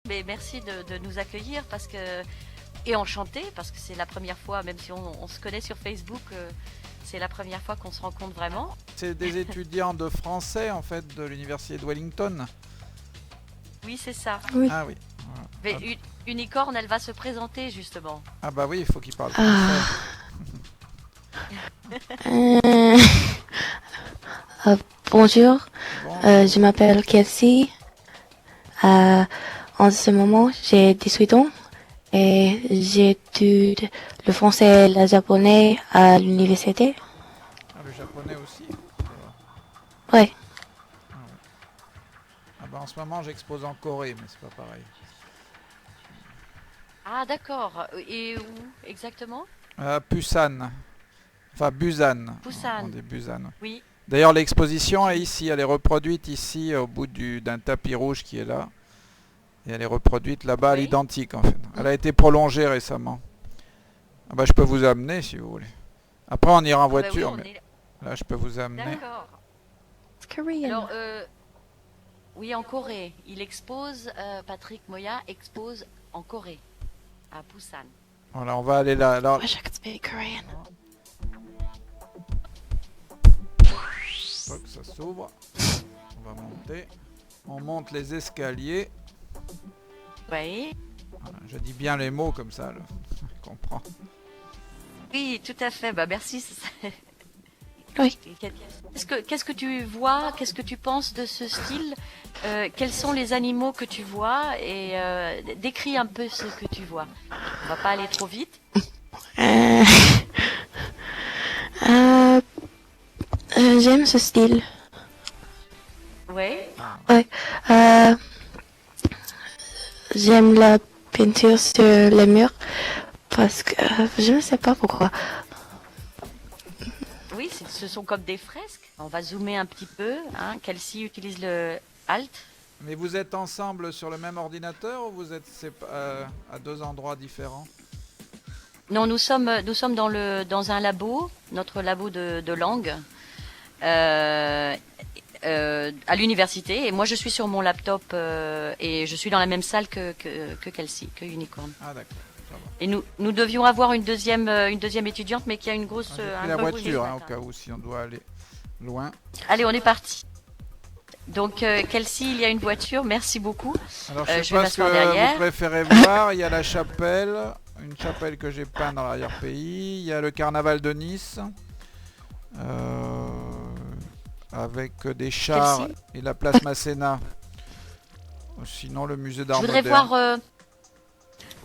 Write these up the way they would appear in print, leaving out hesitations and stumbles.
Mais merci de nous accueillir parce que et enchanté parce que c'est la première fois, même si on se connaît sur Facebook, c'est la première fois qu'on se rencontre vraiment. C'est des étudiants de français en fait de l'université de Wellington. Oui, c'est ça. Oui. Ah oui. Voilà. Mais Unicorn, elle va se présenter justement. Ah bah oui, il faut qu'ils parlent Ah. français. Euh, bonjour, Bon, je m'appelle Kelsey. En ce moment, j'ai 18 ans et j'étudie le français et le japonais à l'université. ah, le japonais aussi. Ouais. Ah bah en ce moment j'expose en Corée, mais c'est pas pareil. Ah d'accord. Et où exactement? Busan. Enfin Busan. Busan. On dit Busan. Oui. D'ailleurs l'exposition est ici, elle est reproduite ici au bout d'un tapis rouge qui est là. Et elle est reproduite là-bas à Oui. l'identique en fait. Elle a été prolongée récemment. Ah bah je peux vous amener si vous voulez. Après on ira en Ah bah oui, voiture, on mais est... là je peux vous amener. D'accord. It's Korean. Alors, oui, en Corée. Il expose, Patrick Moya expose en Corée, à Busan. Voilà, on va aller là. Alors, Wish I could speak Korean. faut que ça s'ouvre. On va monter. On monte les escaliers. Oui. Voilà, je dis bien les mots comme ça, là. Je comprends. Oui, tout à fait. Bah, merci. Oui. Qu'est-ce que tu vois? Qu'est-ce que tu penses de ce style? Quels sont les animaux que tu vois? Et décris un peu ce que tu vois. On va pas aller trop vite. Euh, euh, j'aime ce style. Oui. Ouais. J'aime la peinture sur les murs parce que je ne sais pas pourquoi. Oui, ce sont comme des fresques. On va zoomer un petit peu. Hein. Kelsey utilise le Alt. Mais vous êtes ensemble sur le même ordinateur ou vous êtes à deux endroits différents? Non, nous sommes dans un labo, notre labo de langue, à l'université. Et moi, je suis sur mon laptop et je suis dans la même salle que Kelsey, que Unicorn. Ah d'accord, ça va. Et nous devions avoir une deuxième étudiante, mais qui a une grosse... J'ai un pris la gros bruit voiture ce hein, au matin. cas où si on doit aller loin. Allez, on est parti. Donc, Kelsey, il y a une voiture. Merci beaucoup. Alors je je sais vais pas ce que m'asseoir derrière. vous préférez voir. Il y a la chapelle, une chapelle que j'ai peinte dans l'arrière-pays. Il y a le carnaval de Nice. Avec des chars Kelsey et la place Masséna. Sinon le musée Je d'art voudrais moderne. voir...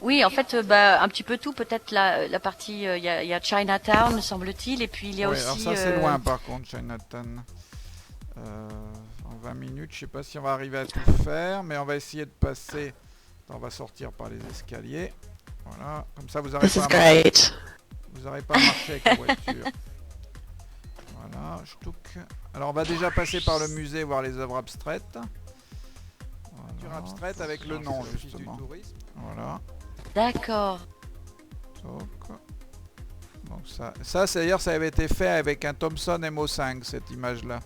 Oui, en fait, bah, un petit peu tout. Peut-être la partie... Il y a Chinatown, me semble-t-il. Et puis, il y a Ouais, aussi... alors ça c'est loin par contre, Chinatown. En 20 minutes, je sais pas si on va arriver à tout faire, mais on va essayer de passer. Attends, on va sortir par les escaliers. Voilà, comme ça vous n'aurez This is pas, à marcher- great. vous aurez pas à marcher avec la voiture. Voilà, ch'touk. Alors on va déjà passer par le musée voir les œuvres abstraites. Voilà. Abstraite avec le nom justement. Voilà. D'accord. Toc. Donc ça c'est d'ailleurs ça avait été fait avec un Thomson MO5 cette image là.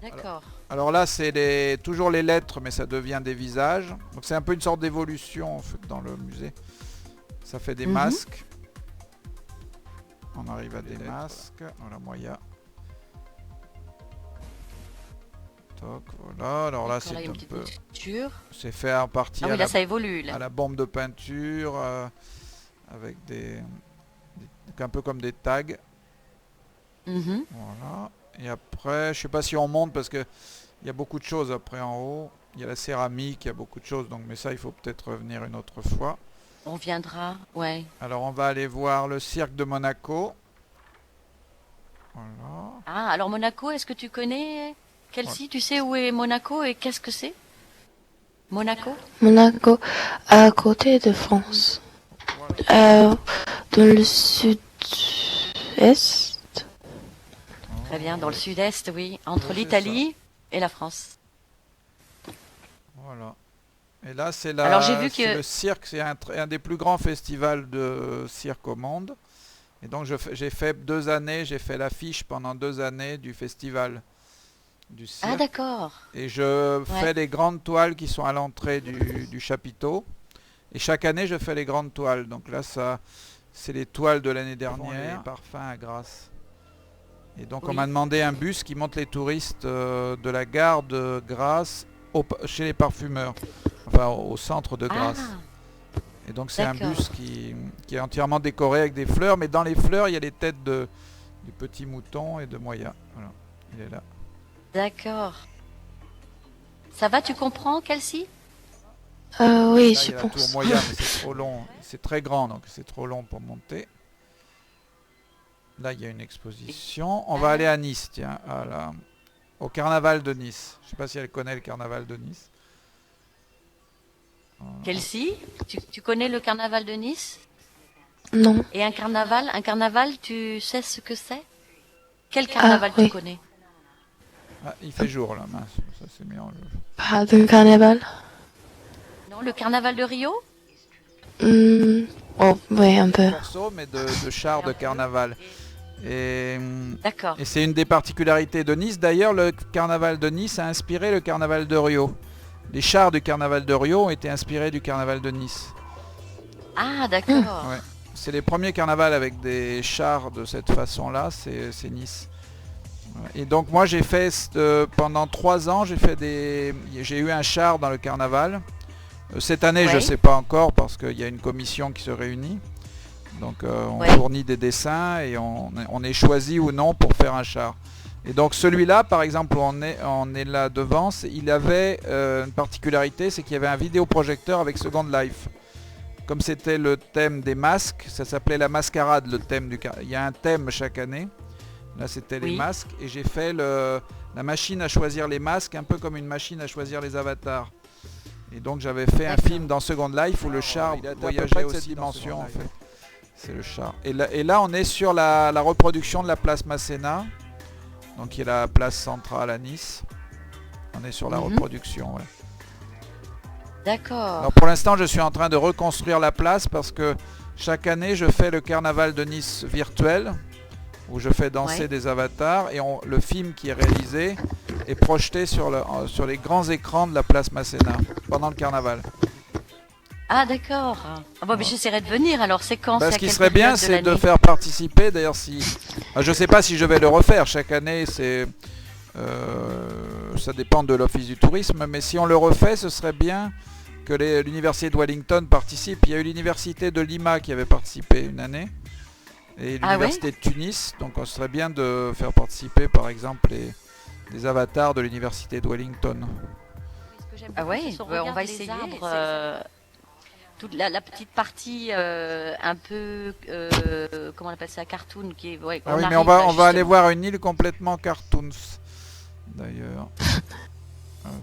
D'accord. Alors là c'est toujours les lettres mais ça devient des visages. Donc c'est un peu une sorte d'évolution en fait dans le musée. Ça fait des masques. On arrive à des masques. Voilà moyen. Toc, voilà. Alors là D'accord, c'est il y a une un petite peu. structure. C'est fait en partie Ah à oui, là, la ça évolue. Là. à la bombe de peinture avec un peu comme des tags. Mhm. Voilà. Et après, je sais pas si on monte parce que il y a beaucoup de choses après en haut. Il y a la céramique, il y a beaucoup de choses. Donc, mais ça, il faut peut-être revenir une autre fois. On viendra, ouais. Alors, on va aller voir le cirque de Monaco. Voilà. Ah, alors Monaco, est-ce que tu connais Kelsey, tu sais où est Monaco et qu'est-ce que c'est Monaco? Monaco, à côté de France. Dans le sud-est. Très bien, dans le sud-est, oui, entre Ouais, c'est l'Italie et la France. Voilà. Et là, c'est Alors, j'ai vu c'est que- le cirque, c'est un des plus grands festivals de cirque au monde. Et donc, j'ai fait 2 années, j'ai fait l'affiche pendant 2 années du festival. du Ah cirque. d'accord. Et je Ouais. fais les grandes toiles qui sont à l'entrée du chapiteau. Et chaque année, je fais les grandes toiles. Donc là, ça, c'est les toiles de l'année dernière. Les parfums à Grasse. Et donc, on Oui. m'a demandé un bus qui monte les touristes de la gare de Grasse chez les parfumeurs. Enfin, au centre de Grasse. Ah, Et donc, c'est un d'accord. bus qui est entièrement décoré avec des fleurs. Mais dans les fleurs, il y a les têtes du petit mouton et de Moya. Voilà, il est là. D'accord. Ça va, tu comprends, Kelsey? Oui, Là, il je y a la tour pense. Moya, mais c'est trop long. C'est très grand, donc c'est trop long pour monter. Là, il y a une exposition. On va aller à Nice, tiens, au carnaval de Nice. Je ne sais pas si elle connaît le carnaval de Nice. Kelsey, tu connais le carnaval de Nice? Non. Et un carnaval, tu sais ce que c'est? Quel carnaval oui. tu connais? Ah, il fait jour, là, mince. Ça, c'est mieux. Pas de carnaval. Non, le carnaval de Rio? Oh, oui, un peu. Morceau, mais de chars de carnaval. Et, D'accord. et c'est une des particularités de Nice. D'ailleurs, le carnaval de Nice a inspiré le carnaval de Rio. Les chars du carnaval de Rio ont été inspirés du carnaval de Nice. Ah, d'accord. Ouais. C'est les premiers carnavals avec des chars de cette façon-là, c'est Nice. Et donc moi j'ai fait pendant 3 ans, j'ai eu un char dans le carnaval. Cette année je Ouais. ne sais pas encore parce qu'il y a une commission qui se réunit. Donc on Ouais. fournit des dessins et on est choisi ou non pour faire un char. Et donc celui-là par exemple où on est là devant, il avait une particularité, c'est qu'il y avait un vidéoprojecteur avec Second Life. Comme c'était le thème des masques, ça s'appelait la mascarade, le thème il y a un thème chaque année. Là c'était les Oui. masques et j'ai fait la machine à choisir les masques un peu comme une machine à choisir les avatars. Et donc j'avais fait un D'accord. film dans Second Life où le char voyageait aux 6 dimensions en fait. C'est le char. Et là on est sur la reproduction de la place Masséna, donc qui est la place centrale à Nice. On est sur la reproduction. Ouais. D'accord. Alors pour l'instant je suis en train de reconstruire la place parce que chaque année je fais le carnaval de Nice virtuel où je fais danser des avatars et le film qui est réalisé est projeté sur les grands écrans de la place Masséna pendant le carnaval. Ah, d'accord. Ah, bon, mais j'essaierai de venir, alors c'est quand? Bah, c'est ce à qui quelle serait bien période c'est de l'année? faire participer, d'ailleurs je ne sais pas si je vais le refaire, chaque année ça dépend de l'office du tourisme, mais si on le refait ce serait bien que l'université de Wellington participe. Il y a eu l'université de Lima qui avait participé une année et l'université de Tunis, donc on serait bien de faire participer par exemple les avatars de l'université de Wellington. Ah ouais, on va essayer. Toute la petite partie un peu, comment on appelle ça, cartoon, qui est, Ah oui, mais on va aller voir une île complètement cartoons d'ailleurs.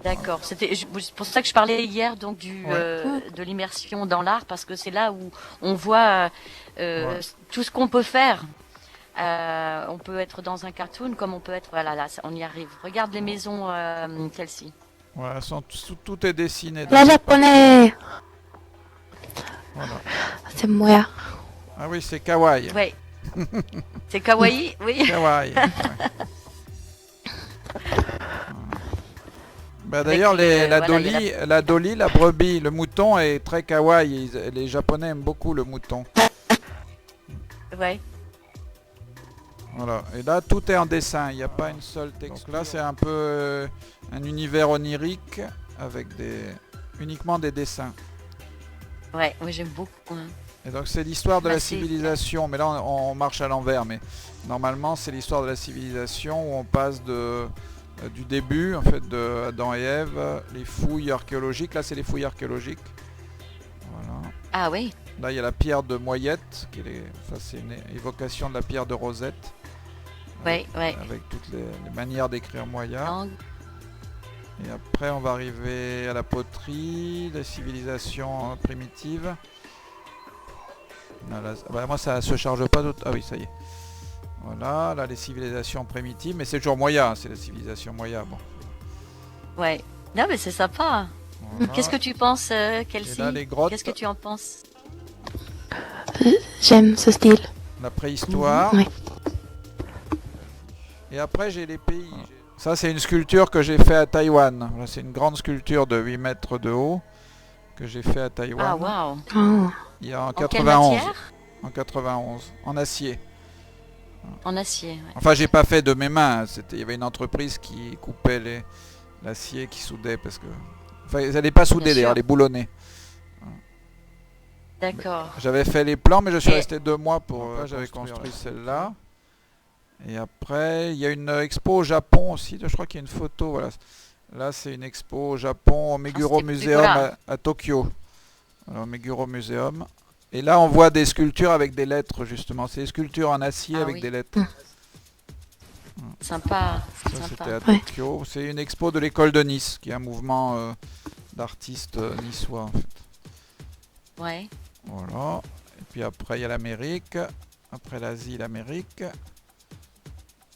D'accord, c'est pour ça que je parlais hier donc de l'immersion dans l'art, parce que c'est là où on voit tout ce qu'on peut faire. On peut être dans un cartoon comme on peut être, voilà, là on y arrive. Regarde les maisons, Kelsey. Voilà, tout est dessiné. La japonais. Voilà. C'est moi. Ah oui, c'est kawaii. Ouais. C'est kawaii, oui. Kawaii. Ouais. Bah, d'ailleurs, la dolly, la brebis, le mouton est très kawaii. Les Japonais aiment beaucoup le mouton. Ouais. Voilà. Et là, tout est en dessin. Il n'y a pas une seule texture. Donc là, c'est un peu un univers onirique avec uniquement des dessins. Ouais, moi j'aime beaucoup. Hein. Et donc c'est l'histoire de la civilisation. Mais là, on marche à l'envers. Mais normalement, c'est l'histoire de la civilisation où on passe du début, en fait, de Adam et Ève, les fouilles archéologiques. Là, c'est les fouilles archéologiques. Voilà. Ah oui. Là, il y a la pierre de Moyette, c'est une évocation de la pierre de Rosette. Ouais, ouais. Avec toutes les manières d'écrire Moya. Et après, on va arriver à la poterie, la civilisation primitive. Là, bah, moi, ça se charge pas d'autre. Ah oui, ça y est. Voilà, là, les civilisations primitives. Mais c'est toujours Moya, c'est la civilisation Moya. Bon. Ouais. Non, mais c'est sympa. Voilà. Qu'est-ce que tu penses, Kelsey? Et là, les grottes. Qu'est-ce que tu en penses? J'aime ce style. La préhistoire. Oui. Et après, j'ai les pays. Ça, c'est une sculpture que j'ai fait à Taïwan. Voilà, c'est une grande sculpture de 8 mètres de haut que j'ai fait à Taïwan. Ah, waouh. Oh. Il y a en En quelle 91. matière? En 91. En acier. En acier, ouais. Enfin, j'ai pas fait de mes mains. Il y avait une entreprise qui coupait l'acier, qui soudait parce que. Enfin, elle n'est pas soudée Bien d'ailleurs, sûr. elle est boulonnée. D'accord. J'avais fait les plans, mais je suis Et- resté 2 mois pour. J'avais construit celle-là. Et après, il y a une expo au Japon aussi. Je crois qu'il y a une photo. Voilà. Là, c'est une expo au Japon, au Meguro c'était- Museum voilà. à Tokyo. Alors, au Meguro Museum. Et là, on voit des sculptures avec des lettres, justement. C'est des sculptures en acier Ah avec oui. des lettres. Sympa. Ça, Sympa. c'était à Ouais. Tokyo. C'est une expo de l'école de Nice, qui est un mouvement d'artistes niçois, en fait. Ouais. Voilà. Et puis après, il y a l'Amérique. Après l'Asie, l'Amérique.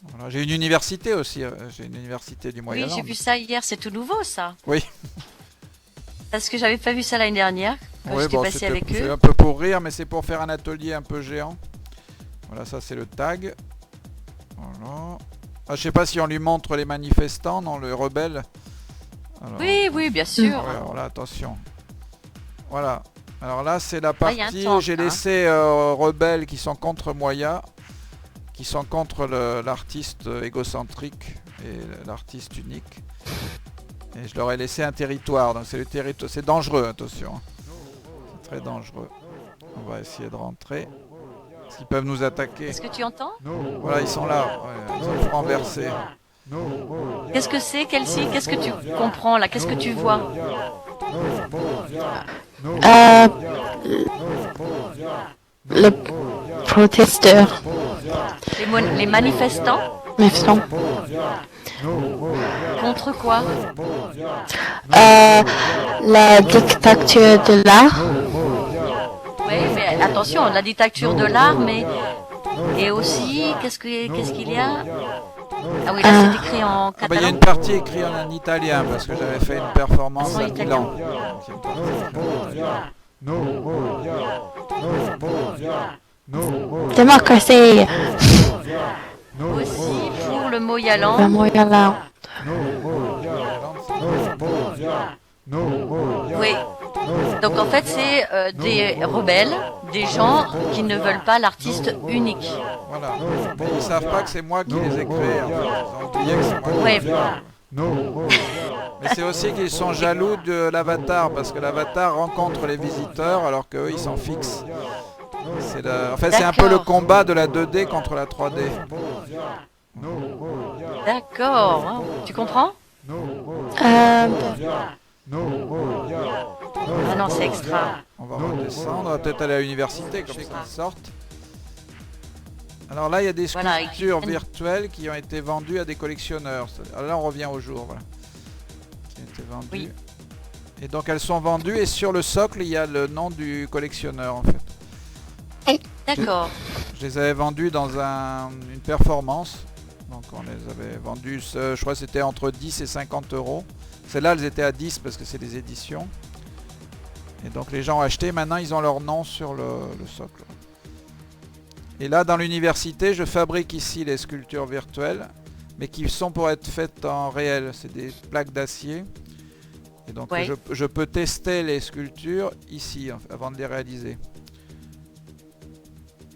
Voilà. J'ai une université aussi. J'ai une université du Oui, Moyen-Orient. j'ai vu ça hier, c'est tout nouveau ça. Oui. Parce que j'avais pas vu ça l'année dernière, quand Ouais, j'étais bon, passée avec c'est eux. un peu pour rire, mais c'est pour faire un atelier un peu géant. Voilà, ça c'est le tag. Voilà. Ah, je sais pas si on lui montre les manifestants, non, le rebelle. Alors, Oui, oui, bien sûr. ouais, alors là, attention. Voilà. Alors là, c'est la Ah, il y a un partie temple, où j'ai hein. laissé rebelles qui sont contre Moya, qui sont contre l'artiste égocentrique et l'artiste unique. Et je leur ai laissé un territoire. Donc c'est le territoire. C'est dangereux, attention. C'est très dangereux. On va essayer de rentrer. Parce qu'ils peuvent nous attaquer. Est-ce que tu entends? Voilà, ils sont là. Ouais, ils ont le front versé. Qu'est-ce que c'est, Kelsey? Qu'est-ce que tu comprends là? Qu'est-ce que tu vois? Euh, le protesteur, Les manifestants? manifestant. Contre quoi? La dictature de l'art. Oui, mais attention, la dictature de l'art, mais... Et aussi, qu'est-ce qu'il y a? Ah oui, là c'est écrit en Ah bah, il y a catalan. une partie écrite en italien parce que j'avais fait une performance En à italien. Milan. Donc, il y a une partie. Démocratie. Aussi pour le Moyalan. Memorial. Oui. Donc en fait, c'est des rebelles, des gens qui ne veulent pas l'artiste unique. Voilà. Mais ils savent pas que c'est moi qui les ai créés. En fait. Ils ont oublié que c'est moi qui Ouais. les ai créés. Mais c'est aussi qu'ils sont jaloux de l'avatar parce que l'avatar rencontre les visiteurs alors qu'eux ils s'en fixent. En fait, c'est un peu le D'accord. combat de la 2D contre la 3D. D'accord. Hein. Tu comprends? Euh, Ah non, c'est extra. On va redescendre, on va peut-être aller à l'université comme ça qu'ils sortent. Alors là, il y a des Voilà, sculptures ils- virtuelles qui ont été vendues à des collectionneurs. Alors là, on revient au jour. Voilà. Qui ont été vendues. Oui. Et donc elles sont vendues et sur le socle, il y a le nom du collectionneur en fait. D'accord. Je les avais vendues dans une performance. Donc on les avait vendues, je crois que c'était entre 10 et 50 euros. Celles-là, elles étaient à 10 parce que c'est des éditions. Et donc les gens ont acheté. Maintenant, ils ont leur nom sur le socle. Et là, dans l'université, je fabrique ici les sculptures virtuelles, mais qui sont pour être faites en réel. C'est des plaques d'acier. Et donc Ouais. je peux tester les sculptures ici avant de les réaliser.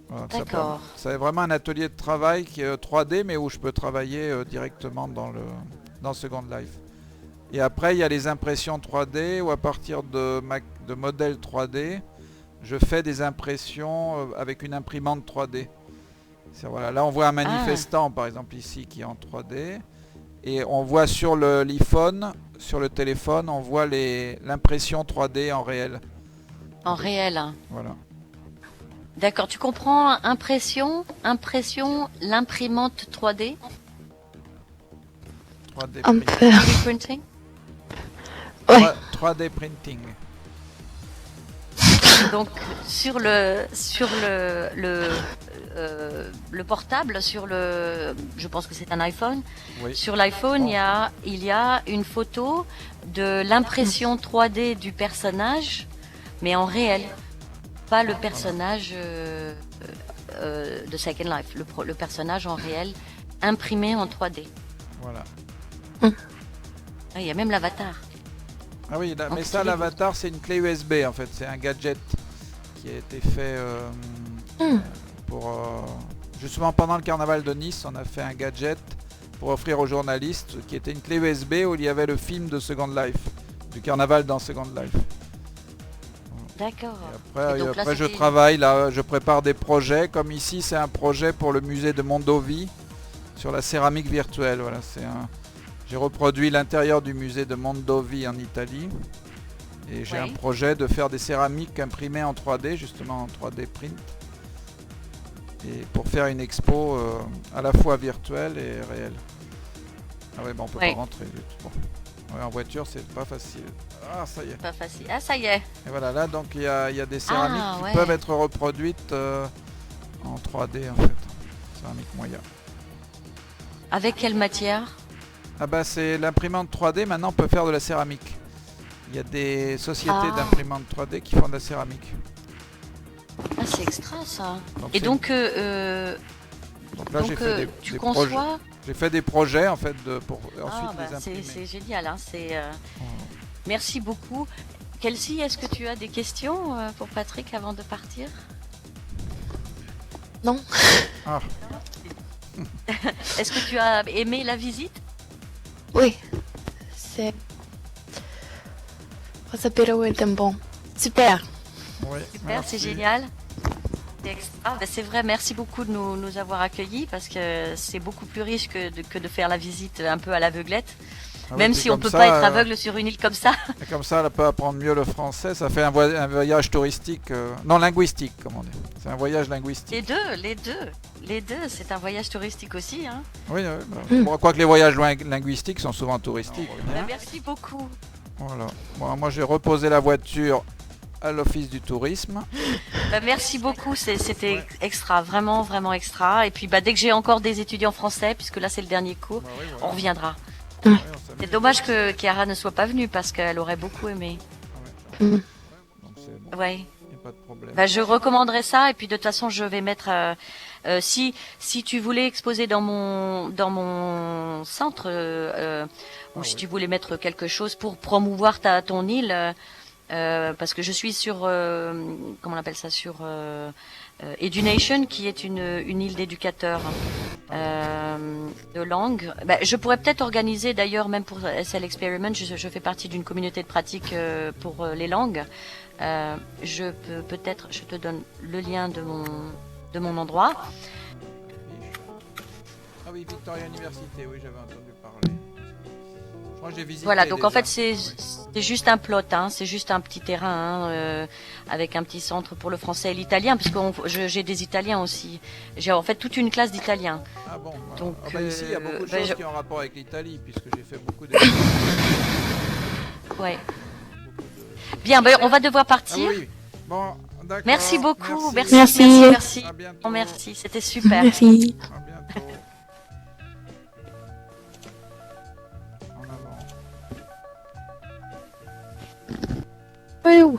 Voilà, ça D'accord. c'est vraiment un atelier de travail qui est 3D, mais où je peux travailler directement dans Second Life. Et après, il y a les impressions 3D, où à partir de modèles 3D, je fais des impressions avec une imprimante 3D. Voilà, là, on voit un manifestant, par exemple, ici, qui est en 3D. Et on voit sur l'iPhone, sur le téléphone, on voit l'impression 3D en réel. En réel. Hein. Voilà. D'accord. Tu comprends impression, l'imprimante 3D, 3D un print. peu. 3D printing. Ouais. 3D printing. Donc sur le portable, je pense que c'est un iPhone. Oui. Sur l'iPhone, il y a une photo de l'impression 3D du personnage, mais en réel, pas le personnage de Second Life, le personnage en réel imprimé en 3D. Voilà. Ah, il y a même l'avatar. Ah oui, là, mais ça, Enculé. l'avatar, c'est une clé USB en fait. C'est un gadget qui a été fait pour. Justement, pendant le carnaval de Nice, on a fait un gadget pour offrir aux journalistes qui était une clé USB où il y avait le film de Second Life, du carnaval dans Second Life. D'accord. Après, Et donc là, je c'était- travaille, là, je prépare des projets. Comme ici, c'est un projet pour le musée de Mondovì sur la céramique virtuelle. Voilà, j'ai reproduit l'intérieur du musée de Mondovì en Italie. Et j'ai Ouais. un projet de faire des céramiques imprimées en 3D, justement en 3D print. Et pour faire une expo à la fois virtuelle et réelle. Ah ouais, bon, on peut Ouais. pas rentrer du tout. Bon. Ouais, en voiture, c'est pas facile. Ah, ça y est. Pas facile. Ah, ça y est. Et voilà, là, donc il y a des céramiques qui ouais. peuvent être reproduites en 3D en fait. Céramique moyen. Avec quelle matière? Ah bah c'est l'imprimante 3D maintenant peut faire de la céramique. Il y a des sociétés Ah. d'imprimantes 3D qui font de la céramique. Ah, c'est extra ça. Donc, Et c'est- donc, donc là j'ai fait tu des projets. conçois. J'ai fait des projets en fait pour ensuite Ah, bah, les imprimer. c'est génial. Hein. Oh. Merci beaucoup. Kelsey, est-ce que tu as des questions pour Patrick avant de partir? Non. Ah, Est-ce que tu as aimé la visite? Oui. C'est. Ça était bon. Super. oui, Super, merci. c'est génial. C'est extra. Ben, c'est vrai, merci beaucoup de nous avoir accueillis parce que c'est beaucoup plus riche que de faire la visite un peu à l'aveuglette. Ah oui, Même puis si on comme peut ça, pas être aveugle sur une île comme ça. Et comme ça, elle peut apprendre mieux le français. Ça fait un voyage touristique, non linguistique, comme on dit. C'est un voyage linguistique. Les deux, c'est un voyage touristique aussi. Hein. Oui, oui. Bah, bon, quoique les voyages linguistiques sont souvent touristiques. Ben, merci beaucoup. Voilà. Bon, moi, j'ai reposé la voiture à l'office du tourisme. Ben, merci beaucoup, c'était extra, vraiment, vraiment extra. Et puis bah, dès que j'ai encore des étudiants français, puisque là c'est le dernier cours, Bah oui, voilà. on reviendra. Ouais, on s'amuse. C'est dommage que Chiara ne soit pas venue parce qu'elle aurait beaucoup aimé. Donc c'est bon, Ouais. y a pas de problème. Bah, je recommanderais ça et puis de toute façon je vais mettre si tu voulais exposer dans mon centre ou si oui. tu voulais mettre quelque chose pour promouvoir ton île parce que je suis sur comment on appelle ça sur Edunation qui est une île d'éducateurs de langue. Bah, je pourrais peut-être organiser d'ailleurs même pour SL Experiment je fais partie d'une communauté de pratique pour les langues. Je peux peut-être, je te donne le lien de mon endroit. Ah oui, Victoria Université, oui, j'avais entendu parler. Je crois que j'ai visité. Voilà, donc en déjà. fait c'est juste un plot, hein, c'est juste un petit terrain hein, avec un petit centre pour le français et l'italien, parce que j'ai des Italiens aussi. J'ai en fait toute une classe d'Italiens. Ah bon, voilà. Donc, Ah bah ici, il y a beaucoup de bah, choses je- qui ont rapport avec l'Italie, puisque j'ai fait beaucoup de... Ouais. beaucoup de- Bien, ben, on va devoir Ah partir. oui, bon, d'accord. Merci beaucoup, Merci. Merci. À bientôt. Oh, merci, c'était super. Merci. À bientôt. En avant. Oui.